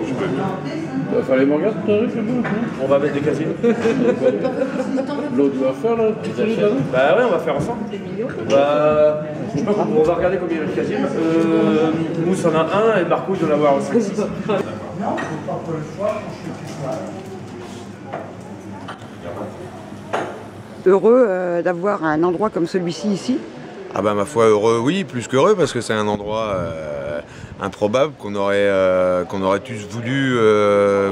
Il va faire les mangas tout à l'heure, On va mettre des casiers. L'autre va faire là. Bah ouais, on va faire ensemble. Je sais pas, on va regarder combien il y a de casiers. Mousse en a un et Marco il doit en avoir 5-6. Heureux d'avoir un endroit comme celui-ci ici? Ah bah ma foi heureux, oui, plus qu'heureux parce que c'est un endroit improbable qu'on aurait tous voulu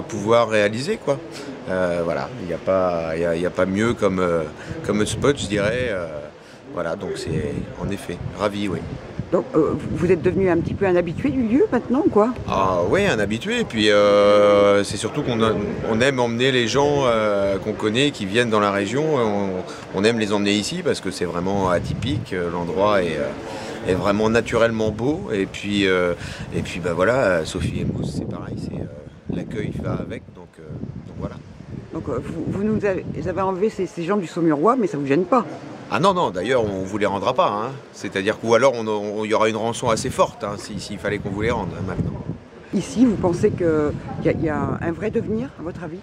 pouvoir réaliser quoi. Voilà, il n'y a pas mieux comme spot je dirais. Voilà, donc c'est en effet ravi, oui. Donc vous êtes devenu un petit peu un habitué du lieu maintenant, quoi? Ah oui, un habitué, et puis c'est surtout qu'on aime emmener les gens qu'on connaît, qui viennent dans la région, on aime les emmener ici parce que c'est vraiment atypique, l'endroit est vraiment naturellement beau, et puis bah voilà, Sophie et Mousse c'est pareil, l'accueil va avec, donc voilà. Donc vous nous avez enlevé ces gens du Saumurois, mais ça vous gêne pas? Ah non, non, d'ailleurs on vous les rendra pas, hein. C'est-à-dire ou alors il y aura une rançon assez forte hein, s'il fallait qu'on vous les rende hein, maintenant. Ici, vous pensez qu'il y a un vrai devenir, à votre avis?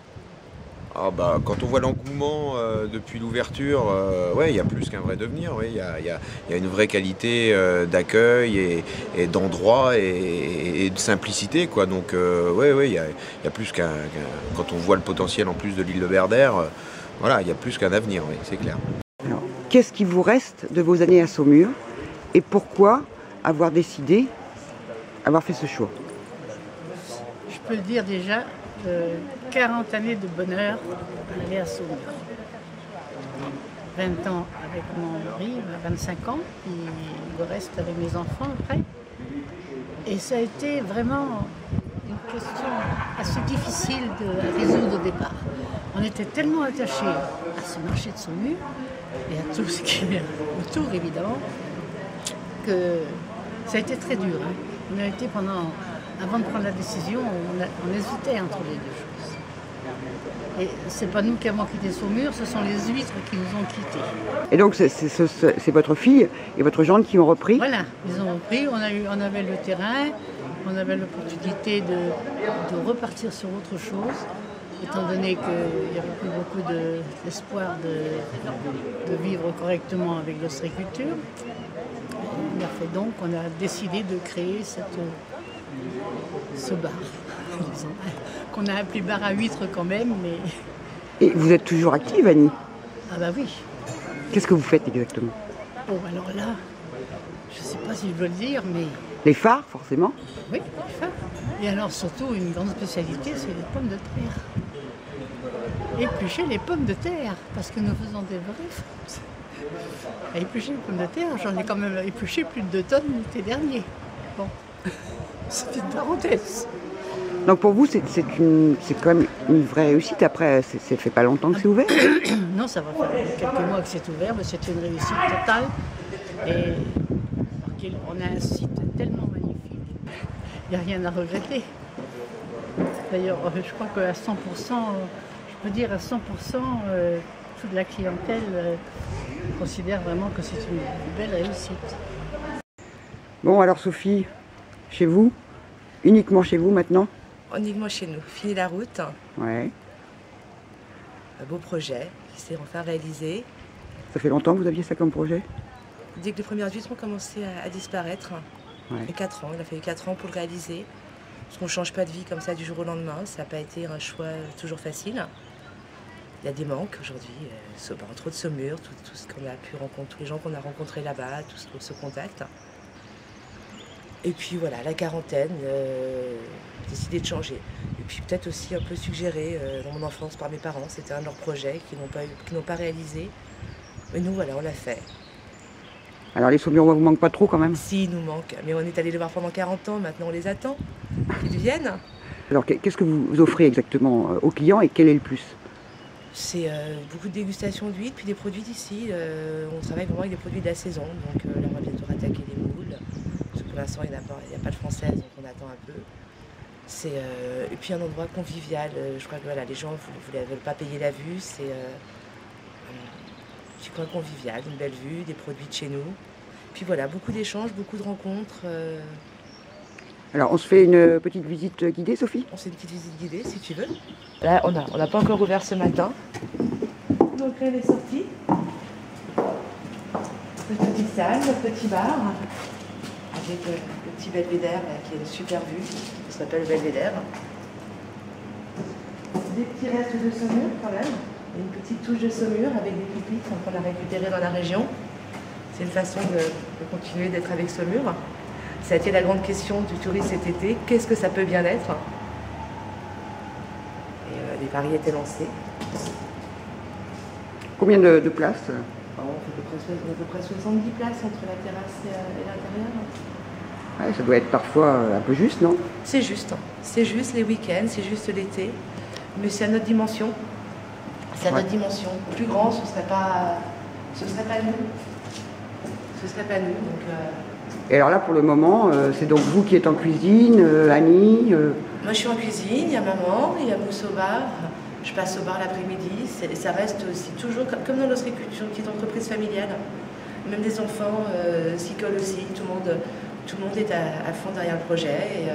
Ah bah, quand on voit l'engouement depuis l'ouverture, ouais, il y a plus qu'un vrai devenir, ouais. Il y a une vraie qualité d'accueil et d'endroit et de simplicité, quoi. Donc, ouais, il y a plus quand on voit le potentiel en plus de l'île de Berdère, voilà, il y a plus qu'un avenir, oui, c'est clair. Alors, qu'est-ce qui vous reste de vos années à Saumur et pourquoi avoir décidé, avoir fait ce choix? Je peux le dire déjà, 40 années de bonheur à aller à Saumur. 20 ans avec mon mari, 25 ans, et le reste avec mes enfants après. Et ça a été vraiment une question assez difficile à résoudre au départ. On était tellement attachés à ce marché de Saumur et à tout ce qui est autour évidemment, que ça a été très dur. Hein. On a été avant de prendre la décision, on hésitait entre les deux choses. Et c'est pas nous qui avons quitté Saumur, ce sont les huîtres qui nous ont quittés. Et donc c'est votre fille et votre gendre qui ont repris? Voilà, ils ont repris, on avait le terrain, on avait l'opportunité de repartir sur autre chose, étant donné qu'il n'y avait plus beaucoup d'espoir de vivre correctement avec l'ostréiculture. On a décidé de créer ce bar, qu'on a appelé bar à huîtres quand même. Mais... Et vous êtes toujours active, Annie? Ah bah oui. Qu'est-ce que vous faites exactement? Bon, alors là, je ne sais pas si je veux le dire, mais... Les phares, forcément? Oui, les phares. Et alors surtout, une grande spécialité, c'est les pommes de terre. Éplucher les pommes de terre, parce que nous faisons des vraies fruits. À éplucher les pommes de terre, j'en ai quand même épluché plus de 2 tonnes l'été dernier. Bon, c'est une parenthèse. Donc pour vous, c'est quand même une vraie réussite. Après, ça fait pas longtemps que c'est ouvert? Non, ça va faire quelques mois que c'est ouvert, mais c'est une réussite totale. Et on a un site tellement magnifique, il n'y a rien à regretter. D'ailleurs, je crois qu'à 100%, je peux dire à 100%, toute la clientèle considère vraiment que c'est une belle réussite. Bon, alors Sophie, chez vous? Uniquement chez vous maintenant? Uniquement chez nous. Fini la route. Ouais. Un beau projet qui s'est enfin réalisé. Ça fait longtemps que vous aviez ça comme projet? Dès que les premières huîtres ont commencé à disparaître, ouais. Il a fallu 4 ans pour le réaliser. Parce qu'on ne change pas de vie comme ça du jour au lendemain. Ça n'a pas été un choix toujours facile. Il y a des manques aujourd'hui, entre autres Saumur, tout ce qu'on a pu rencontrer, tous les gens qu'on a rencontrés là-bas, tout ce contact. Et puis voilà, la quarantaine, décidé de changer. Et puis peut-être aussi un peu suggéré dans mon enfance par mes parents, c'était un de leurs projets qu'ils n'ont pas réalisé. Mais nous voilà, on l'a fait. Alors les Saumurois vous manquent pas trop quand même? Si, ils nous manquent, mais on est allé les voir pendant 40 ans, maintenant on les attend, qu'ils viennent. Alors qu'est-ce que vous offrez exactement aux clients et quel est le plus? C'est beaucoup de dégustation d'huîtres, puis des produits d'ici. On travaille vraiment avec des produits de la saison, donc là on va bientôt attaquer les moules. Parce que pour l'instant il n'y a pas de française, donc on attend un peu. Et puis un endroit convivial, je crois que voilà, les gens ne veulent pas payer la vue, c'est un petit coin convivial, une belle vue, des produits de chez nous. Puis voilà, beaucoup d'échanges, beaucoup de rencontres. Alors, on se fait une petite visite guidée, Sophie? On fait une petite visite guidée si tu veux. Là, on n'a pas encore ouvert ce matin. Donc là, elle est sortie. Notre petite salle, notre petit bar, avec le petit belvédère qui a une super vue, qui s'appelle belvédère. Des petits restes de saumure quand même, et une petite touche de saumure avec des pépites qu'on a récupérées dans la région. C'est une façon de continuer d'être avec Saumur. Ça a été la grande question du tourisme cet été. Qu'est-ce que ça peut bien être? Et les paris étaient lancés. Combien de places? On fait à peu près 70 places entre la terrasse et l'intérieur. Ouais, ça doit être parfois un peu juste, non? C'est juste les week-ends, c'est juste l'été. Mais c'est à notre dimension. C'est à notre dimension. Plus grand, ce serait pas nous. Ce serait pas nous. Donc, Et alors là, pour le moment, c'est donc vous qui êtes en cuisine, Annie Moi, je suis en cuisine, il y a maman, il y a Mousse au bar. Je passe au bar l'après-midi. Ça reste aussi toujours comme dans notre petite entreprise familiale. Même des enfants s'y collent aussi. Tout le monde est à fond derrière le projet. Et,